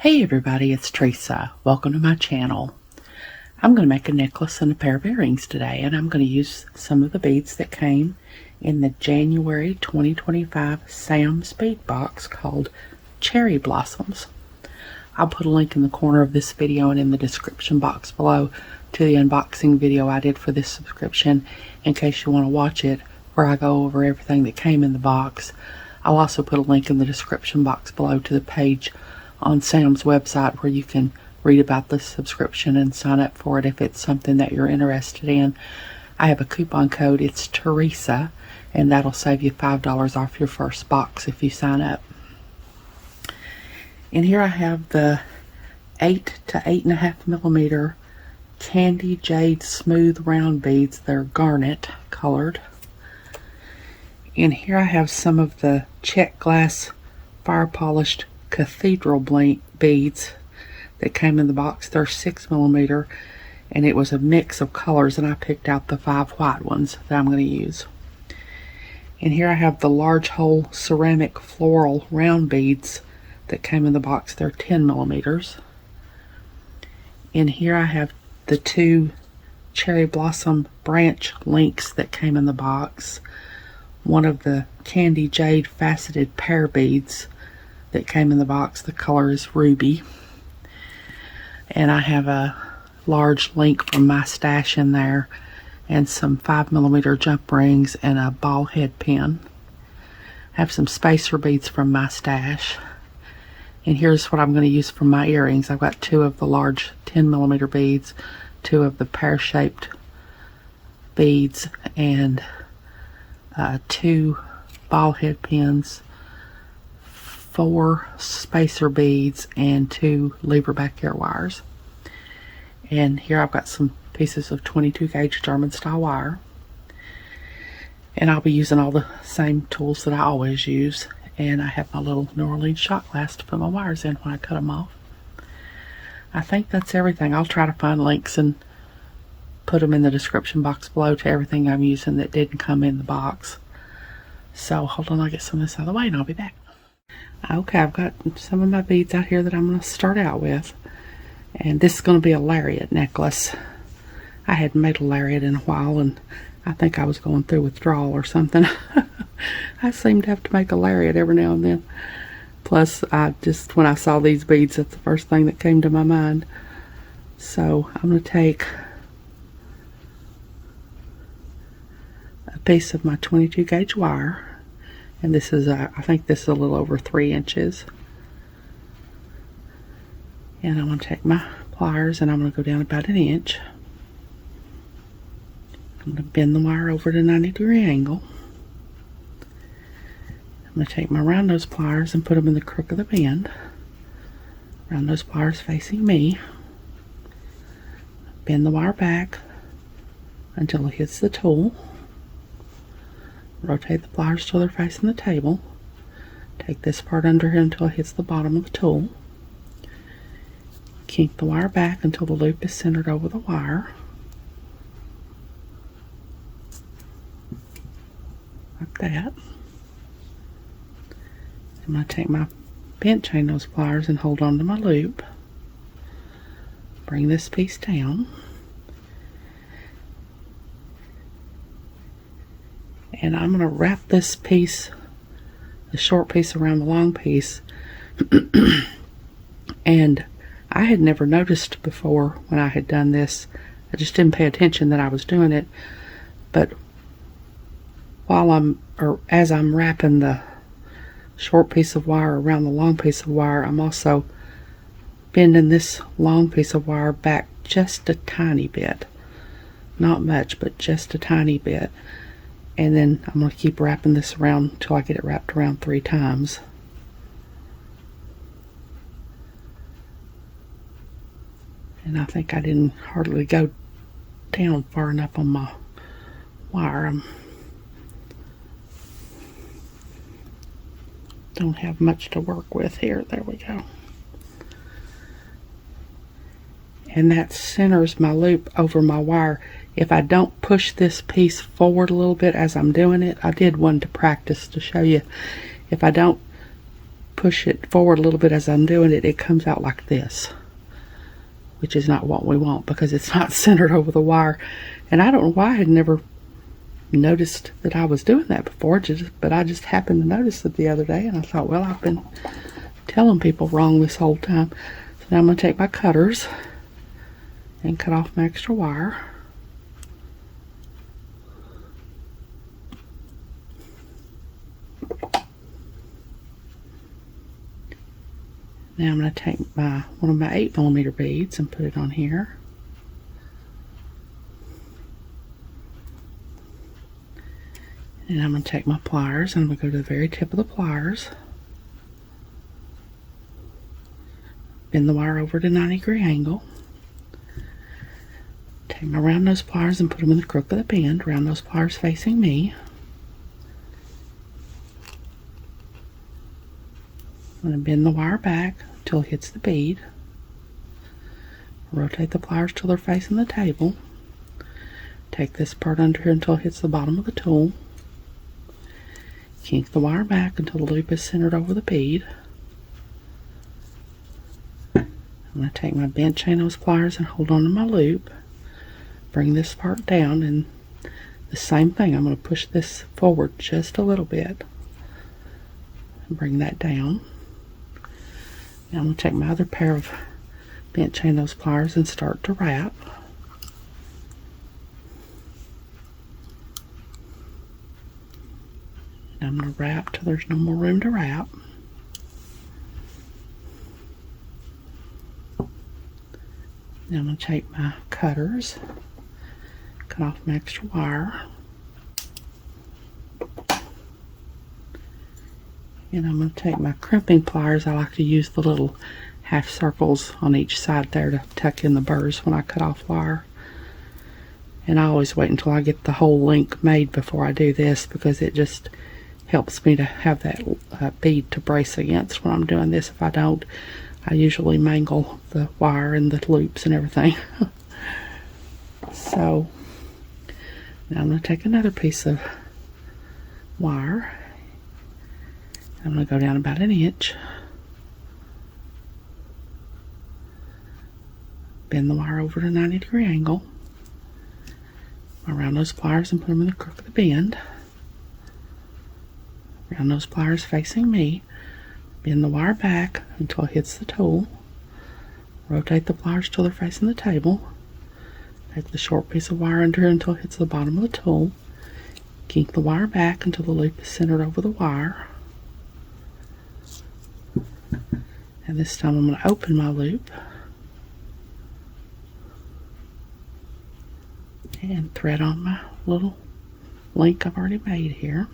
Hey everybody, it's Teresa. Welcome to my channel. I'm going to make a necklace and a pair of earrings today, and I'm going to use some of the beads that came in the January 2025 Sam's Bead Box called Cherry Blossoms. I'll put a link in the corner of this video and in the description box below to the unboxing video I did for this subscription in case you want to watch it, where I go over everything that came in the box. I'll also put a link in the description box below to the page on Sam's website where you can read about the subscription and sign up for it if it's something that you're interested in. I have a coupon code, it's Teresa, and that'll save you $5 off your first box if you sign up. And here I have the 8 to 8.5 millimeter Candy Jade Smooth Round beads. They're garnet colored. And here I have some of the Czech glass fire polished cathedral beads that came in the box. They're 6 millimeter, and it was a mix of colors, and I picked out the 5 white ones that I'm going to use. And here I have the large hole ceramic floral round beads that came in the box. They're 10 millimeters. And here I have the 2 cherry blossom branch links that came in the box. One of the Candy Jade faceted pear beads that came in the box. The color is ruby. And I have a large link from my stash in there, and some 5 millimeter jump rings and a ball head pin. I have some spacer beads from my stash. And here's what I'm going to use for my earrings. I've got 2 of the large 10 millimeter beads, 2 of the pear shaped beads, and 2 ball head pins, 4 spacer beads, and 2 lever back ear wires. And here I've got some pieces of 22 gauge German style wire. And I'll be using all the same tools that I always use. And I have my little New Orleans shot glass to put my wires in when I cut them off. I think that's everything. I'll try to find links and put them in the description box below to everything I'm using that didn't come in the box. So hold on, I'll get some of this out of the way and I'll be back. Okay, I've got some of my beads out here that I'm going to start out with. And this is going to be a Lariat necklace. I hadn't made a Lariat in a while, and I think I was going through withdrawal or something. I seem to have to make a Lariat every now and then. Plus, when I saw these beads, that's the first thing that came to my mind. So I'm going to take a piece of my 22 gauge wire. And this is, I think this is a little over 3 inches. And I'm going to take my pliers and I'm going to go down about 1 inch. I'm going to bend the wire over at a 90-degree angle. I'm going to take my round nose pliers and put them in the crook of the bend. Round nose pliers facing me. Bend the wire back until it hits the tool. Rotate the pliers till they're facing the table. Take this part under here until it hits the bottom of the tool. Kink the wire back until the loop is centered over the wire. Like that. I'm going to take my bent chain nose pliers and hold on to my loop. Bring this piece down. And I'm going to wrap this piece, the short piece, around the long piece. And I had never noticed before when I had done this. I just didn't pay attention that I was doing it. But as I'm wrapping the short piece of wire around the long piece of wire, I'm also bending this long piece of wire back just a tiny bit. Not much, but just a tiny bit. And then I'm going to keep wrapping this around until I get it wrapped around 3 times. And I think I didn't hardly go down far enough on my wire. Don't have much to work with here. There we go. And that centers my loop over my wire. If I don't push this piece forward a little bit as I'm doing it, I did one to practice to show you. If I don't push it forward a little bit as I'm doing it, it comes out like this, which is not what we want because it's not centered over the wire. And I don't know why I had never noticed that I was doing that before, but I just happened to notice it the other day, and I thought, well, I've been telling people wrong this whole time. So now I'm going to take my cutters and cut off my extra wire. Now I'm going to take one of my 8mm beads and put it on here. And I'm going to take my pliers and I'm going to go to the very tip of the pliers. Bend the wire over to 90-degree angle. Take my round nose pliers and put them in the crook of the bend. Round nose pliers facing me. I'm going to bend the wire back until it hits the bead. Rotate the pliers till they're facing the table. Take this part under here until it hits the bottom of the tool. Kink the wire back until the loop is centered over the bead. I'm going to take my bent chain nose pliers and hold on to my loop. Bring this part down, and the same thing, I'm going to push this forward just a little bit and bring that down. Now I'm going to take my other pair of bent chain nose pliers and start to wrap. And I'm going to wrap till there's no more room to wrap. Now I'm going to take my cutters, cut off my extra wire, and I'm going to take my crimping pliers. I like to use the little half circles on each side there to tuck in the burrs when I cut off wire. And I always wait until I get the whole length made before I do this, because it just helps me to have that bead to brace against when I'm doing this. If I don't, I usually mangle the wire and the loops and everything. So now I'm going to take another piece of wire. I'm going to go down about 1 inch. Bend the wire over to 90-degree angle. Around those pliers and put them in the crook of the bend. Round those pliers facing me. Bend the wire back until it hits the tool. Rotate the pliers till they're facing the table. Take the short piece of wire under here until it hits the bottom of the tool. Kink the wire back until the loop is centered over the wire. And this time I'm going to open my loop and thread on my little link I've already made here.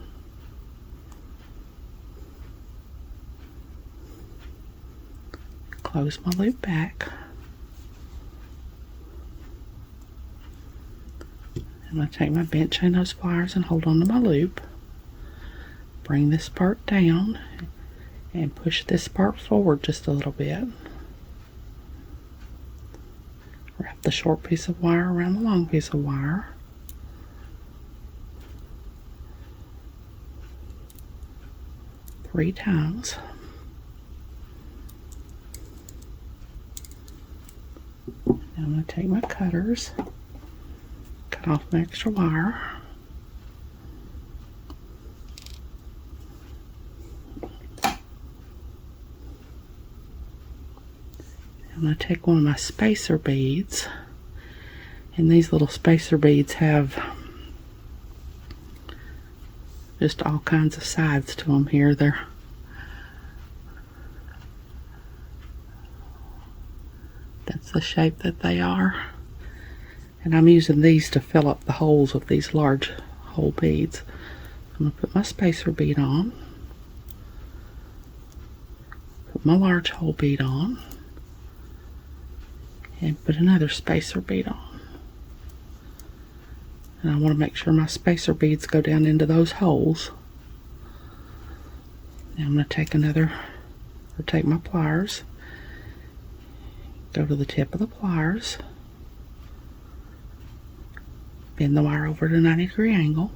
Close my loop back. I'm going to take my bent chain nose pliers and hold on to my loop. Bring this part down and push this part forward just a little bit. Wrap the short piece of wire around the long piece of wire. Three times. Now I'm going to take my cutters, cut off my extra wire. I'm going to take one of my spacer beads, and these little spacer beads have just all kinds of sides to them here. That's the shape that they are, and I'm using these to fill up the holes of these large hole beads. I'm going to put my spacer bead on, put my large hole bead on, and put another spacer bead on. And I want to make sure my spacer beads go down into those holes. Now I'm going to take my pliers, go to the tip of the pliers, bend the wire over to a 90-degree angle,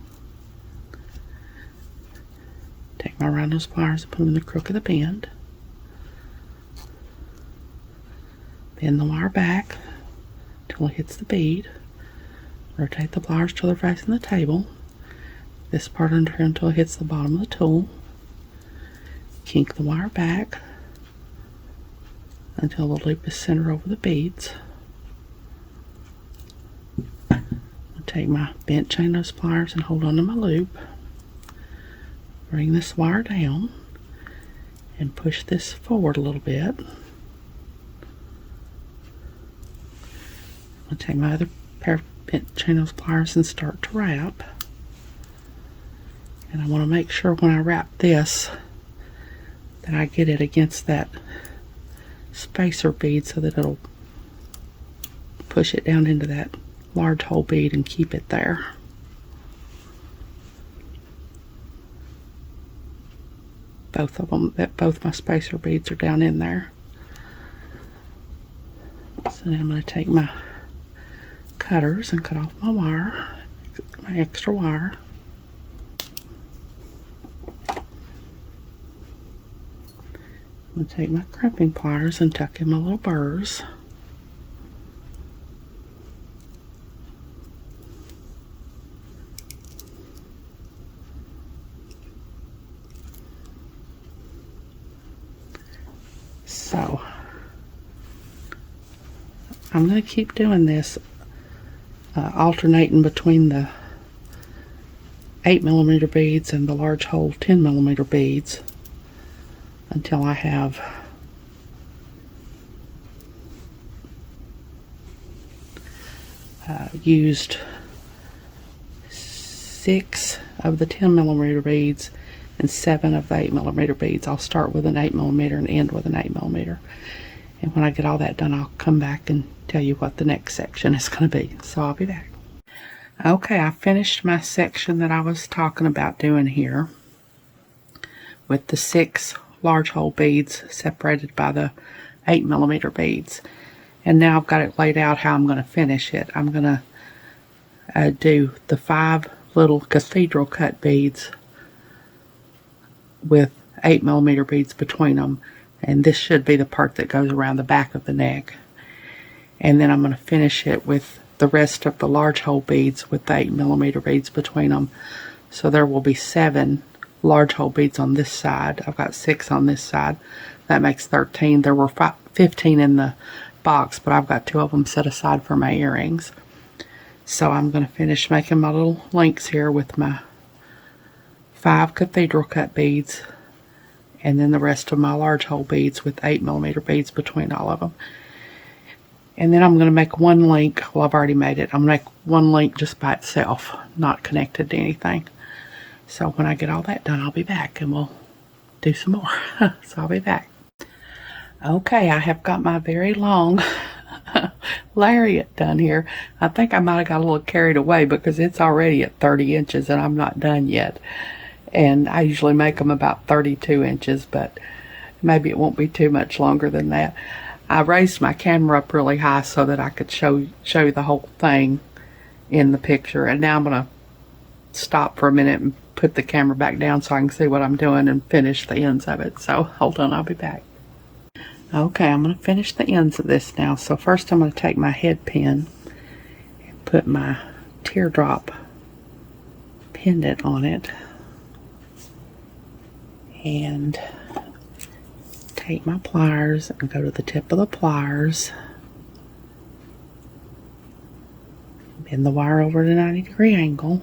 take my round nose pliers and put them in the crook of the bend. Bend the wire back until it hits the bead. Rotate the pliers till they're facing the table. This part under here until it hits the bottom of the tool. Kink the wire back until the loop is centered over the beads. I'll take my bent chain nose pliers and hold on to my loop. Bring this wire down and push this forward a little bit. I'll take my other pair of bent chain nose pliers and start to wrap. And I want to make sure when I wrap this that I get it against that spacer bead so that it'll push it down into that large hole bead and keep it there. Both of them, both my spacer beads are down in there. So now I'm going to take my cutters and cut off my wire, my extra wire. I'm going to take my crimping pliers and tuck in my little burrs. So I'm going to keep doing this, alternating between the 8mm beads and the large hole 10mm beads until I have used 6 of the 10mm beads and 7 of the 8mm beads. I'll start with an 8mm and end with an 8mm. And when I get all that done, I'll come back and tell you what the next section is going to be. So I'll be back. Okay, I finished my section that I was talking about doing here with the 6 large hole beads separated by the 8mm beads. And now I've got it laid out how I'm going to finish it. I'm going to do the 5 little cathedral cut beads with 8mm beads between them, and this should be the part that goes around the back of the neck. And then I'm going to finish it with the rest of the large hole beads with the 8mm beads between them. So there will be 7 large hole beads on this side. I've got 6 on this side. That makes 13. There were 15 in the box, but I've got 2 of them set aside for my earrings. So I'm going to finish making my little links here with my 5 cathedral cut beads, and then the rest of my large hole beads with 8mm beads between all of them. And then I'm going to make one link. Well, I've already made it. I'm going to make one link just by itself, not connected to anything. So when I get all that done, I'll be back and we'll do some more. So I'll be back. Okay, I have got my very long Lariat done here. I think I might have got a little carried away because it's already at 30 inches and I'm not done yet. And I usually make them about 32 inches, but maybe it won't be too much longer than that. I raised my camera up really high so that I could show you the whole thing in the picture. And now I'm going to stop for a minute and put the camera back down so I can see what I'm doing and finish the ends of it. So hold on, I'll be back. Okay, I'm going to finish the ends of this now. So first I'm going to take my head pin and put my teardrop pendant on it. And take my pliers and go to the tip of the pliers. Bend the wire over at a 90-degree angle.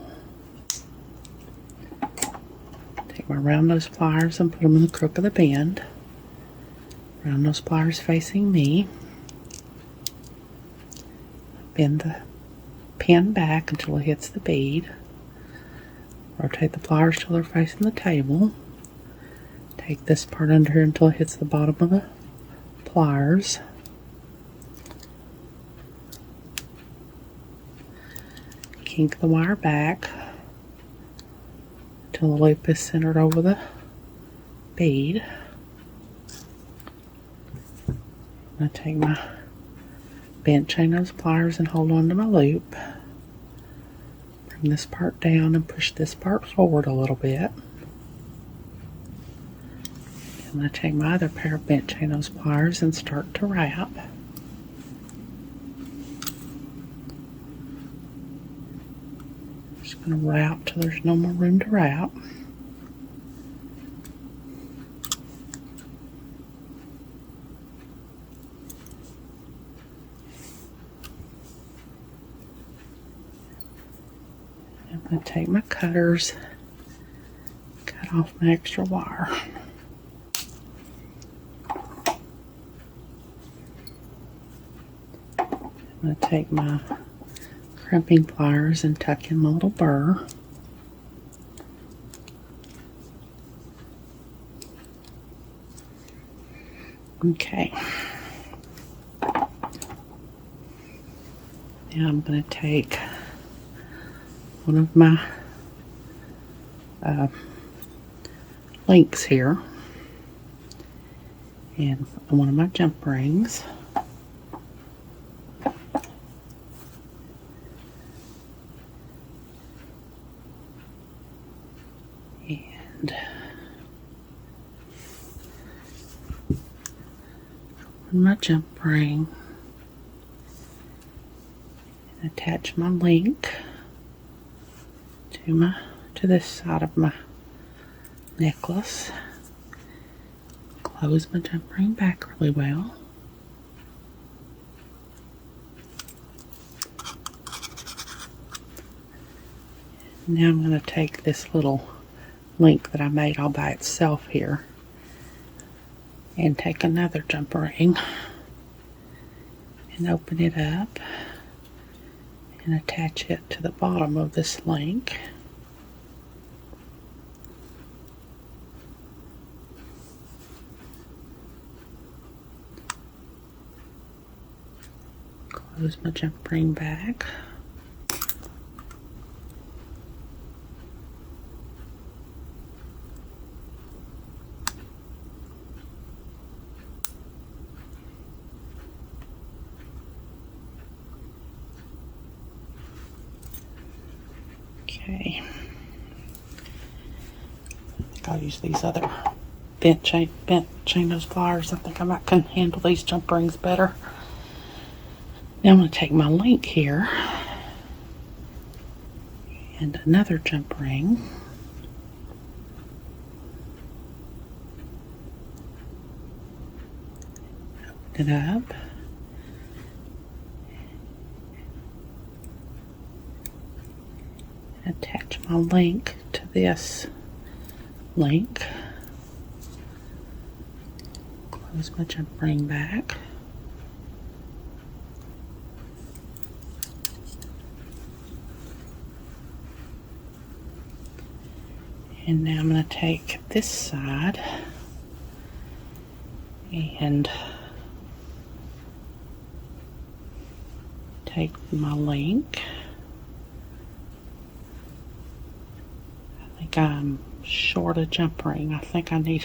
Take my round nose pliers and put them in the crook of the bend. Round nose pliers facing me. Bend the pin back until it hits the bead. Rotate the pliers till they're facing the table. Take this part under here until it hits the bottom of the pliers. Kink the wire back until the loop is centered over the bead. I'm going to take my bent chain nose pliers and hold on to my loop. Bring this part down and push this part forward a little bit. I'm going to take my other pair of bent chain nose pliers and start to wrap. I'm going to wrap till there's no more room to wrap. I'm going to take my cutters, cut off my extra wire. I'm going to take my crimping pliers and tuck in my little burr. Okay. Now I'm going to take one of my links here and one of my jump rings. And my jump ring, and attach my link to this side of my necklace. Close my jump ring back really well. Now I'm going to take this little link that I made all by itself here and take another jump ring and open it up and attach it to the bottom of this link. Close my jump ring back. Okay, I think I'll use these other bent chain nose pliers. I think I can handle these jump rings better. Now I'm going to take my link here and another jump ring. Open it up. Attach my link to this link. Close my jump ring back. And now I'm going to take this side and take my link. I think I'm short a jump ring. I think I need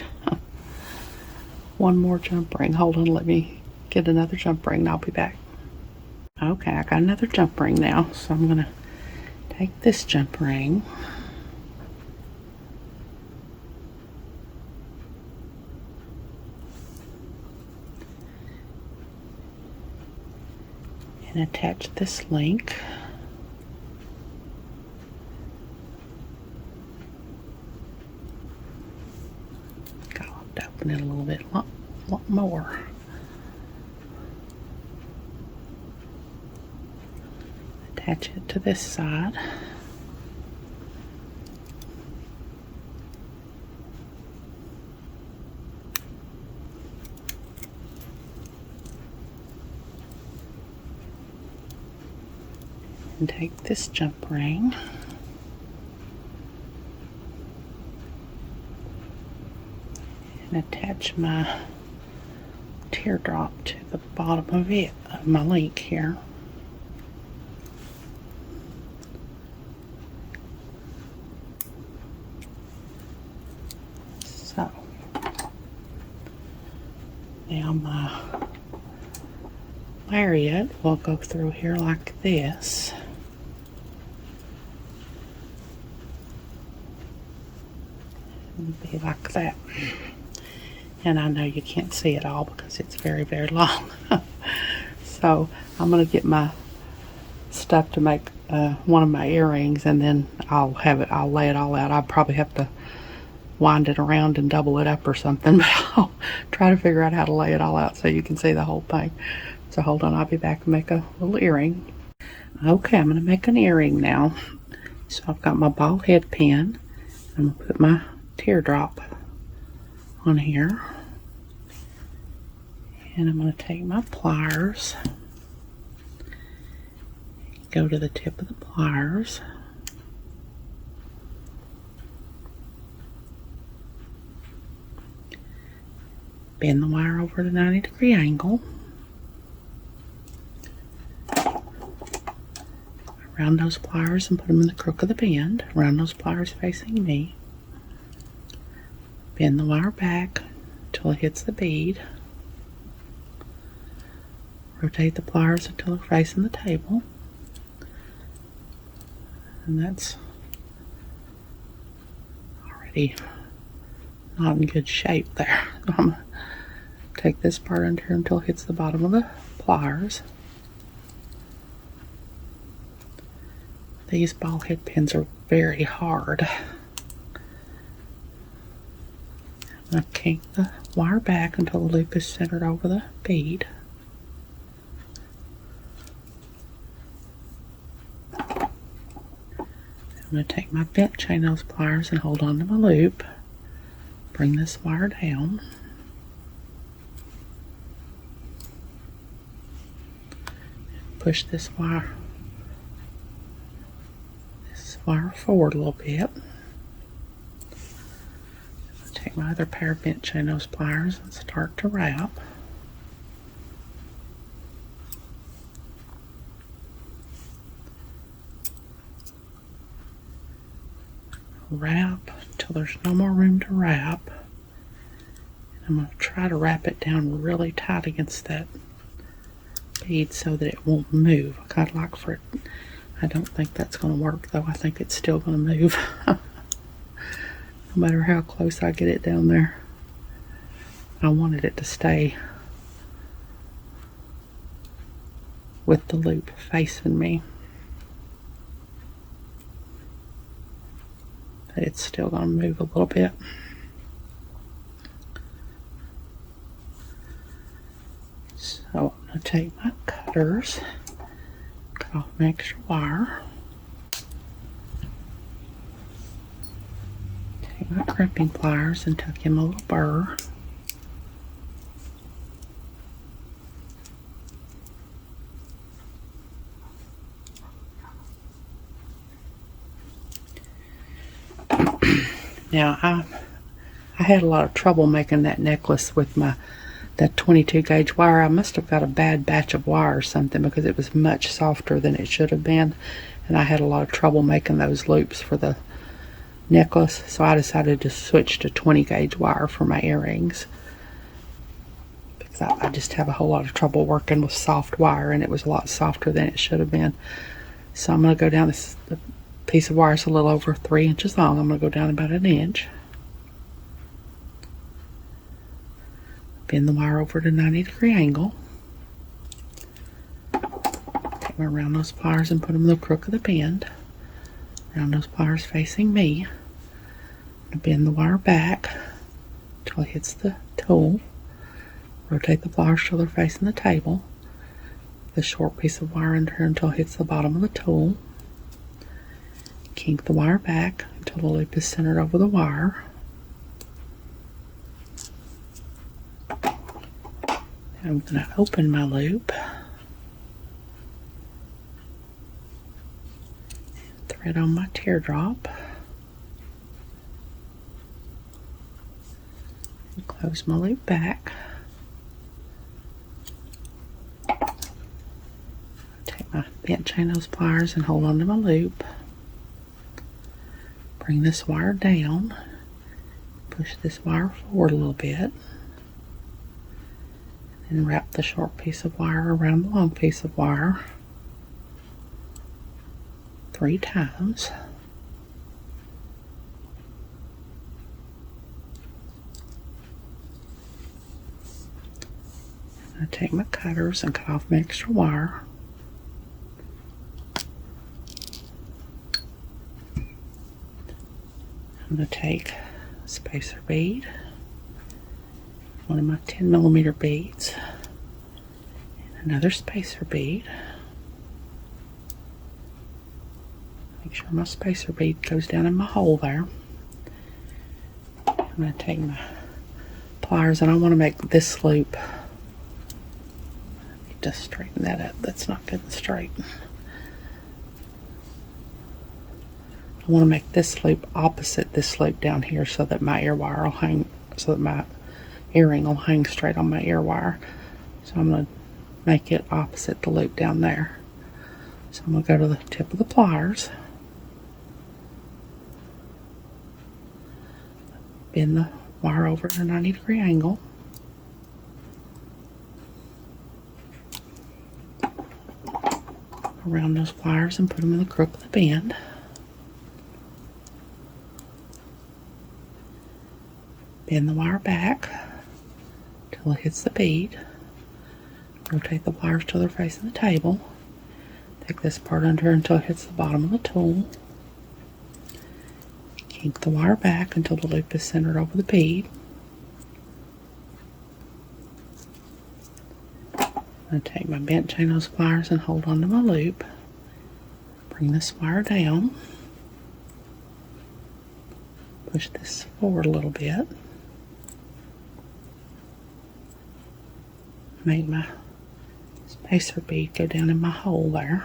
one more jump ring. Hold on, let me get another jump ring and I'll be back. Okay, I got another jump ring now, so I'm going to take this jump ring and attach this link. I'll have to open it a little bit, lot more. Attach it to this side. And take this jump ring and attach my teardrop to the bottom of it, of my link here. So now my lariat will go through here like this. Be like that. And I know you can't see it all because it's very, very long. So I'm going to get my stuff to make one of my earrings, and then I'll lay it all out. I'll probably have to wind it around and double it up or something, but I'll try to figure out how to lay it all out so you can see the whole thing. So hold on, I'll be back and make a little earring. Okay, I'm going to make an earring now. So I've got my ball head pin. I'm going to put my teardrop on here. And I'm going to take my pliers, go to the tip of the pliers, bend the wire over at a 90-degree angle, around those pliers and put them in the crook of the bend, around those pliers facing me, bend the wire back until it hits the bead, rotate the pliers until they're facing the table, and that's already not in good shape there. I'm going to take this part under here until it hits the bottom of the pliers. These ball head pins are very hard. I'm going to kink the wire back until the loop is centered over the bead. I'm going to take my bent chain nose pliers and hold on to my loop. Bring this wire down. Push this wire forward a little bit. Take my other pair of bent chain nose pliers and start to wrap. Wrap until there's no more room to wrap. And I'm going to try to wrap it down really tight against that bead so that it won't move. I'd like for it. I don't think that's going to work though. I think it's still going to move. No matter how close I get it down there. I wanted it to stay with the loop facing me. But it's still going to move a little bit. So I'm going to take my cutters, cut off an extra wire, take my crimping pliers and tuck in a little burr. Now, I had a lot of trouble making that necklace with that 22 gauge wire. I must have got a bad batch of wire or something because it was much softer than it should have been. And I had a lot of trouble making those loops for the necklace. So I decided to switch to 20 gauge wire for my earrings. Because I just have a whole lot of trouble working with soft wire, and it was a lot softer than it should have been. So I'm going to go down this... piece of wire is a little over 3 inches long. I'm going to go down about 1 inch. Bend the wire over at a 90-degree angle. Take me around those pliers and put them in the crook of the bend. Around those pliers facing me. Bend the wire back until it hits the tool. Rotate the pliers till they're facing the table. The short piece of wire under here until it hits the bottom of the tool. Kink the wire back until the loop is centered over the wire. I'm going to open my loop. Thread on my teardrop. And close my loop back. Take my bent chain nose pliers and hold on to my loop. Bring this wire down, push this wire forward a little bit, and wrap the short piece of wire around the long piece of wire 3 times. I take my cutters and cut off my extra wire. I'm going to take a spacer bead, one of my 10mm beads, and another spacer bead. Make sure my spacer bead goes down in my hole there. I'm going to take my pliers, and I want to make this loop. Just straighten that up. That's not good and straight. I want to make this loop opposite this loop down here so that my ear wire will hang, so that my earring will hang straight on my ear wire. So I'm going to make it opposite the loop down there. So I'm going to go to the tip of the pliers, bend the wire over at a 90-degree angle, around those pliers and put them in the crook of the bend. Bend the wire back till it hits the bead. Rotate the wires till they're facing the table. Take this part under until it hits the bottom of the tool. Kink the wire back until the loop is centered over the bead. I'm going to take my bent chain nose pliers and hold onto my loop. Bring this wire down. Push this forward a little bit. Make my spacer bead go down in my hole there.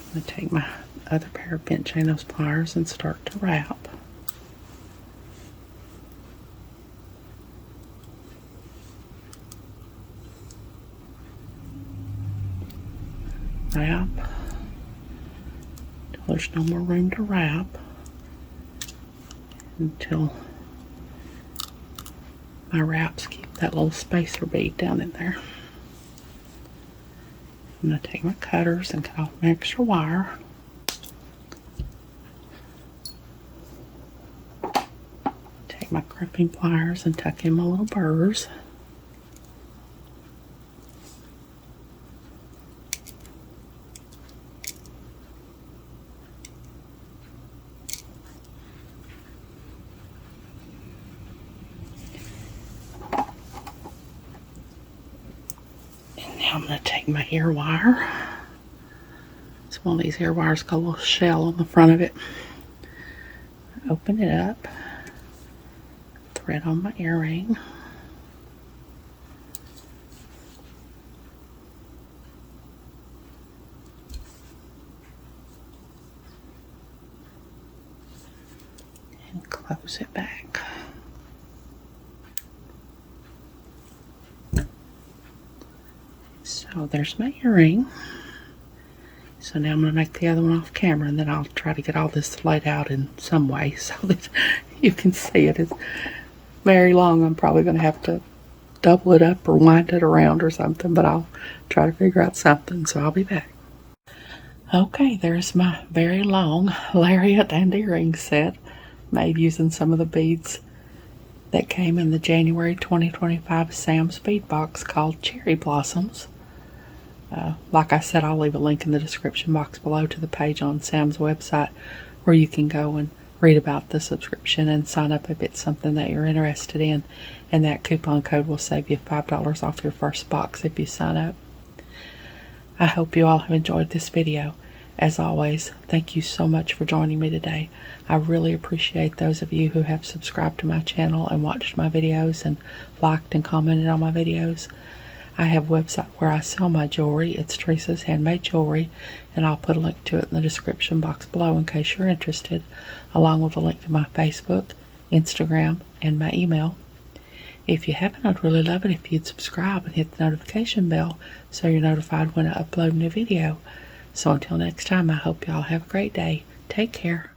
I'm going to take my other pair of bent chain nose pliers and start to wrap. Wrap until there's no more room to wrap, until my wraps keep that little spacer bead down in there. I'm going to take my cutters and cut off my extra wire. Take my crimping pliers and tuck in my little burrs. Now I'm going to take my ear wire. It's one of these ear wires got a little shell on the front of it. Open it up. Thread on my earring. And close it back. So there's my earring. So now I'm going to make the other one off camera, and then I'll try to get all this laid out in some way so that you can see it. It's very long. I'm probably going to have to double it up or wind it around or something, but I'll try to figure out something, so I'll be back. Okay, there's my very long lariat and earring set made using some of the beads that came in the January 2025 Sam's Bead Box called Cherry Blossoms. Like I said, I'll leave a link in the description box below to the page on Sam's website where you can go and read about the subscription and sign up if it's something that you're interested in, and that coupon code will save you $5 off your first box if you sign up. I hope you all have enjoyed this video. As always, thank you so much for joining me today. I really appreciate those of you who have subscribed to my channel and watched my videos and liked and commented on my videos. I have a website where I sell my jewelry. It's Teresa's Handmade Jewelry, and I'll put a link to it in the description box below in case you're interested, along with a link to my Facebook, Instagram, and my email. If you haven't, I'd really love it if you'd subscribe and hit the notification bell so you're notified when I upload a new video. So until next time, I hope y'all have a great day. Take care.